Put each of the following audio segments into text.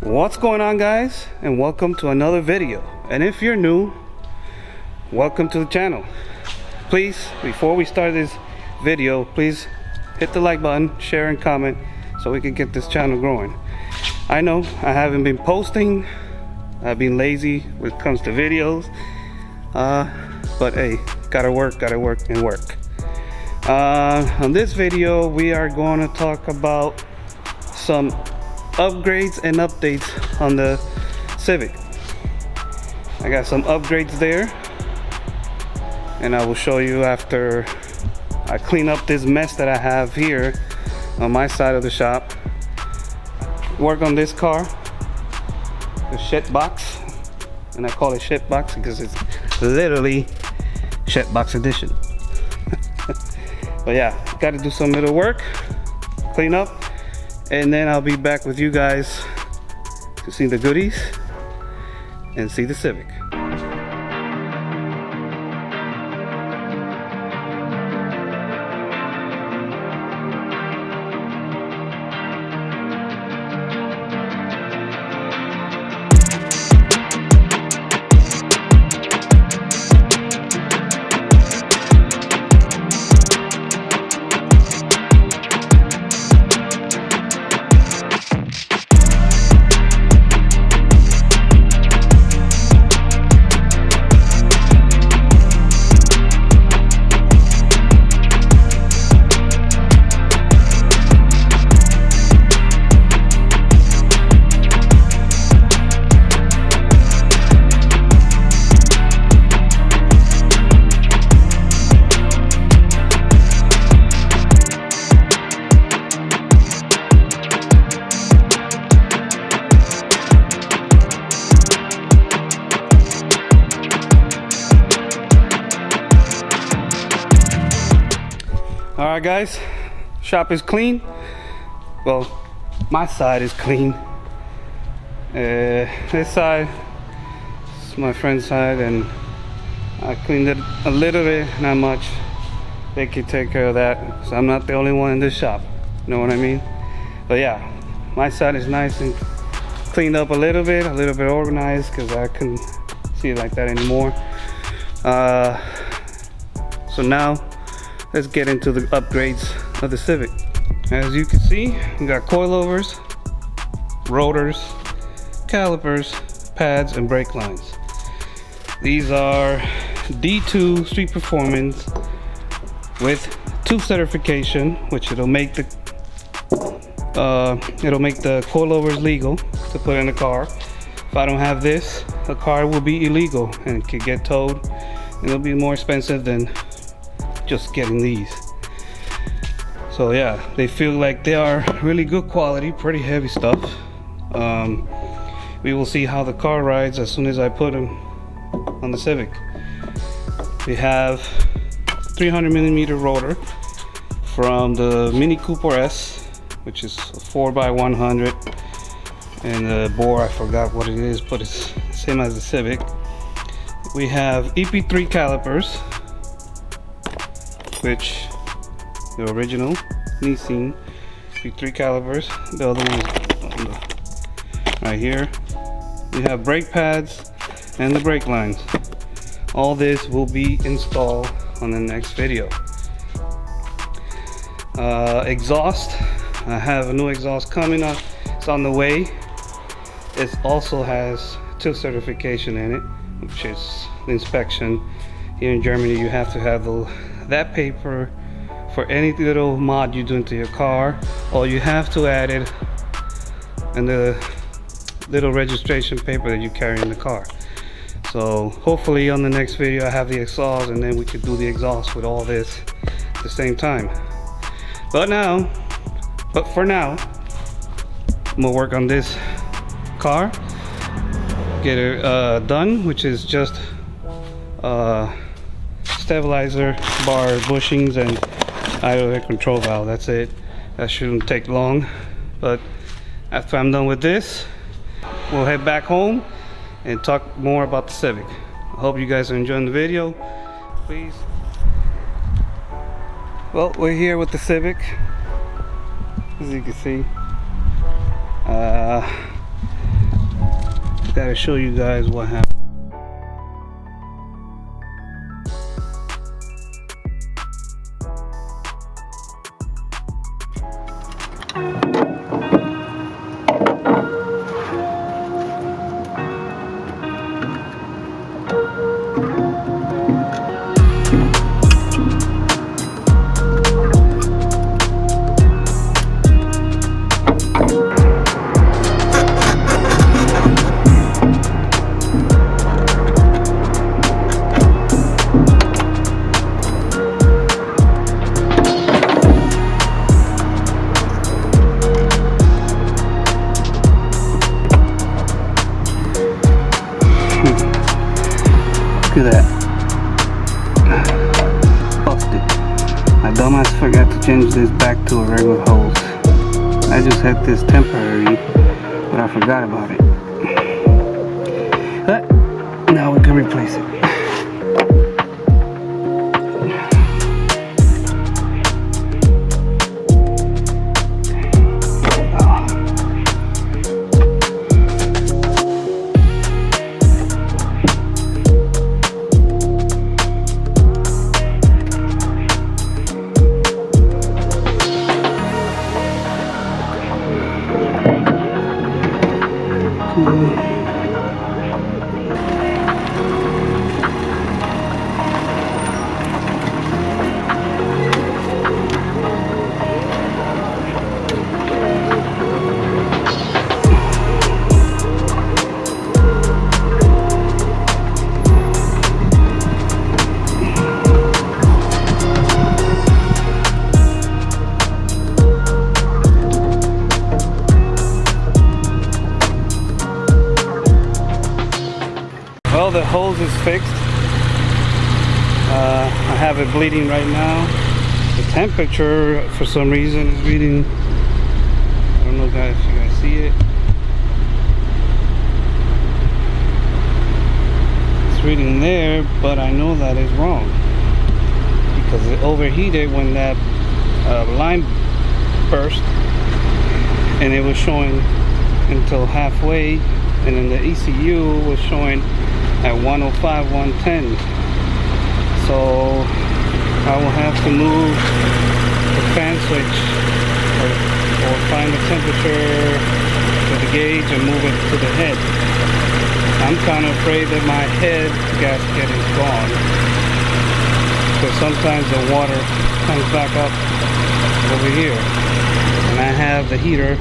What's going on, guys, and welcome to another video. And if you're new, welcome to the channel. Please, before we start this video, please hit the like button, share and comment so we can get this channel growing. I know I haven't been posting, I've been lazy when it comes to videos, but hey, gotta work and work. On this video we are going to talk about some upgrades and updates on the Civic. I got some upgrades there, and I will show you after I clean up this mess that I have here on my side of the shop. Work on this car, the shit box, and I call it shit box because it's literally shit box edition. But yeah, got to do some little work, clean up, and then I'll be back with you guys to see the goodies and see the Civic. Alright guys, shop is clean. Well, my side is clean. This side is my friend's side, and I cleaned it a little bit, not much. They can take care of that, so I'm not the only one in this shop. You know what I mean? But yeah, my side is nice and cleaned up a little bit organized, because I couldn't see it like that anymore. So now let's get into the upgrades of the Civic. As you can see, we got coilovers, rotors, calipers, pads, and brake lines. These are D2 Street Performance with 2 certification, which it'll make the coilovers legal to put in the car. If I don't have this, the car will be illegal and it could get towed. It'll be more expensive than just getting these. So yeah, they feel like they are really good quality, pretty heavy stuff. We will see how the car rides as soon as I put them on the Civic. We have 300mm rotor from the Mini Cooper S, which is 4x100, and the bore I forgot what it is, but it's the same as the Civic. We have EP3 calipers, which the original Nissan EP3 calipers. The other one is right here. We have brake pads and the brake lines. All this will be installed on the next video. Exhaust, I have a new exhaust coming up. It's on the way. It also has 2 certification in it, which is the inspection. Here in Germany you have to have that paper for any little mod you do into your car, or you have to add it in the little registration paper that you carry in the car. So hopefully on the next video I have the exhaust, and then we could do the exhaust with all this at the same time. But for now I'm gonna work on this car, get it done, which is just stabilizer bar bushings and idle air control valve. That's it. That shouldn't take long. But after I'm done with this, we'll head back home and talk more about the Civic. I hope you guys are enjoying the video. Please. Well, we're here with the Civic, as you can see. gotta show you guys what happened. Look at that. Busted. My dumbass forgot to change this back to a regular hose. I just had this temporary, but I forgot about it. But now we can replace it. Well, the hose is fixed. I have it bleeding right now. The temperature, for some reason, is reading. I don't know, guys, if you guys see it. It's reading there, but I know that is wrong because it overheated when that line burst, and it was showing until halfway, and then the ECU was showing at 105, 110. So I will have to move the fan switch or find the temperature to the gauge and move it to the head. I'm kind of afraid that my head gasket is gone, because sometimes the water comes back up over here, and I have the heater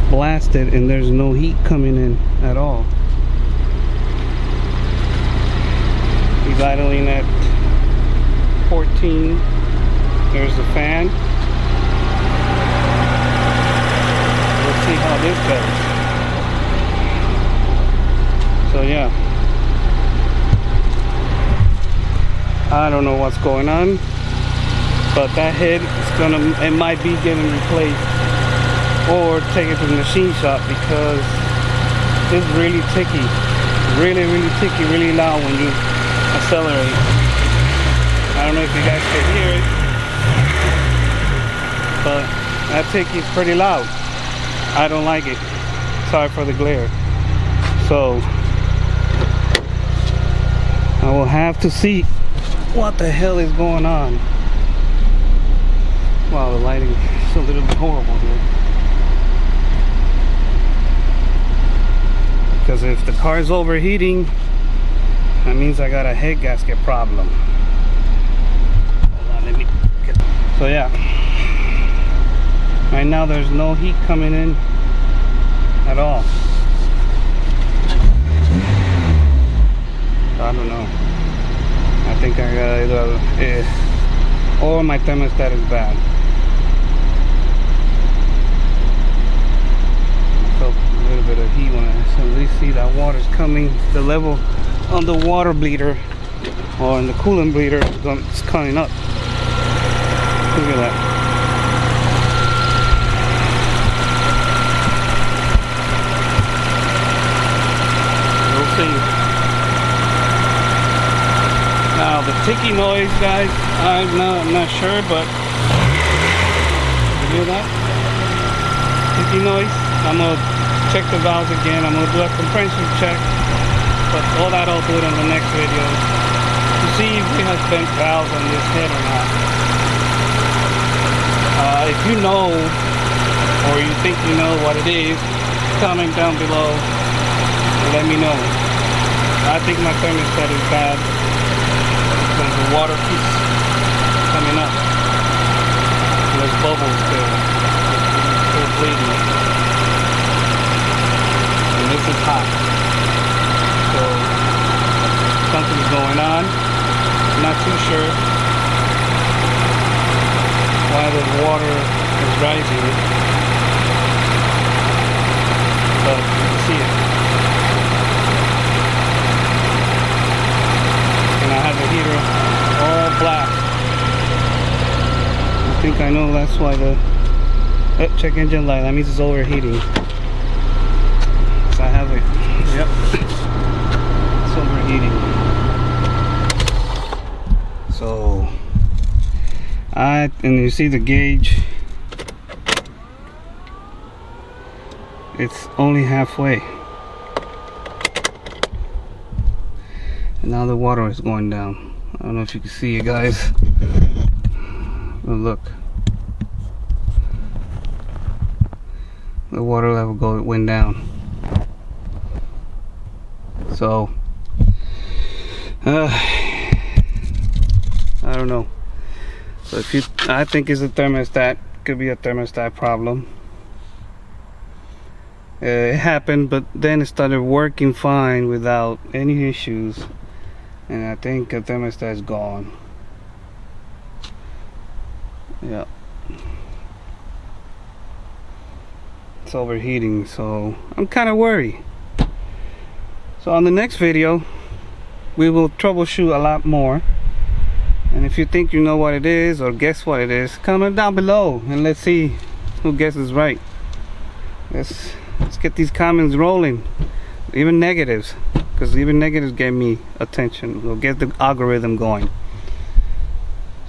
blasted and there's no heat coming in at all. He's idling at 14. There's the fan. Let's see how this goes. So yeah, I don't know what's going on, but that head is it might be getting replaced or take it to the machine shop, because it's really ticky, really ticky, really loud when you accelerate. I don't know if you guys can hear it, but that ticky is pretty loud. I don't like it. Sorry for the glare. So I will have to see what the hell is going on. Wow, the lighting is a little bit horrible here. Because if the car is overheating, that means I got a head gasket problem. Hold on, let me get... So yeah, right now there's no heat coming in at all. I don't know. I think I got either or my thermostat is bad. I felt a little bit of heat when I suddenly see that water's coming. The level on the water bleeder or in the coolant bleeder is coming up. Look at that. We'll see. Now the ticky noise, guys, I'm not sure, but you hear that? Ticky noise. I'm gonna check the valves again. I'm gonna do a compression check, but all that I'll do it on the next video to see if we have bent valves on this head or not. If you know, or you think you know what it is, comment down below and let me know. I think my thermostat is bad because the water keeps coming up. There's bubbles still bleeding. And this is hot. So something's going on. I'm not too sure why the water is rising. But you can see it. And I have the heater all black. I think I know that's why the check engine light. That means it's overheating. So I have it. Yep. It's overheating. So and you see the gauge. It's only halfway. And now the water is going down. I don't know if you can see it, guys. But look. The water level went down. So I don't know. So I think it's a thermostat. Could be a thermostat problem. It happened, but then it started working fine without any issues, and I think the thermostat is gone. Yeah, it's overheating, so I'm kind of worried. So on the next video we will troubleshoot a lot more, and if you think you know what it is or guess what it is, comment down below and let's see who guesses right. Let's get these comments rolling, even negatives, because even negatives get me attention. We'll get the algorithm going.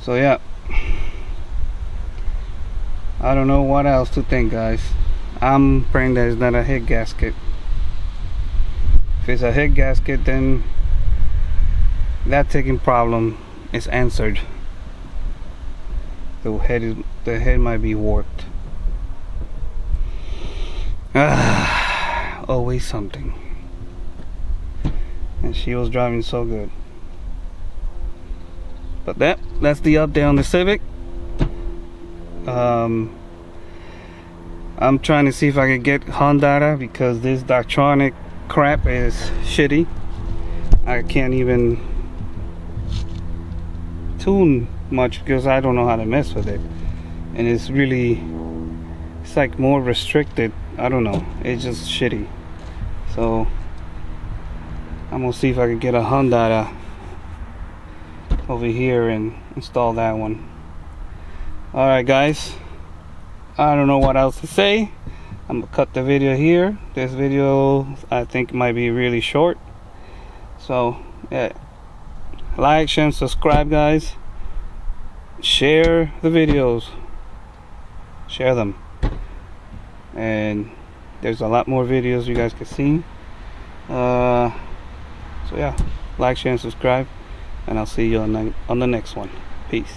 So yeah, I don't know what else to think, guys. I'm praying that it's not a head gasket. If it's a head gasket, then that ticking problem is answered. The head might be warped. Always something. And she was driving so good. But that's the update on the Civic. I'm trying to see if I can get Dhondero, because this Daktronic crap is shitty. I can't even tune much because I don't know how to mess with it, and it's like more restricted. I don't know, it's just shitty. So I'm gonna see if I can get a Dhondero over here and install that one. Alright guys, I don't know what else to say. I'm gonna cut the video here. This video I think might be really short. So yeah, like, share, and subscribe, guys. Share the videos, share them, and there's a lot more videos you guys can see. So yeah, like, share, and subscribe, and I'll see you on the next one. Peace.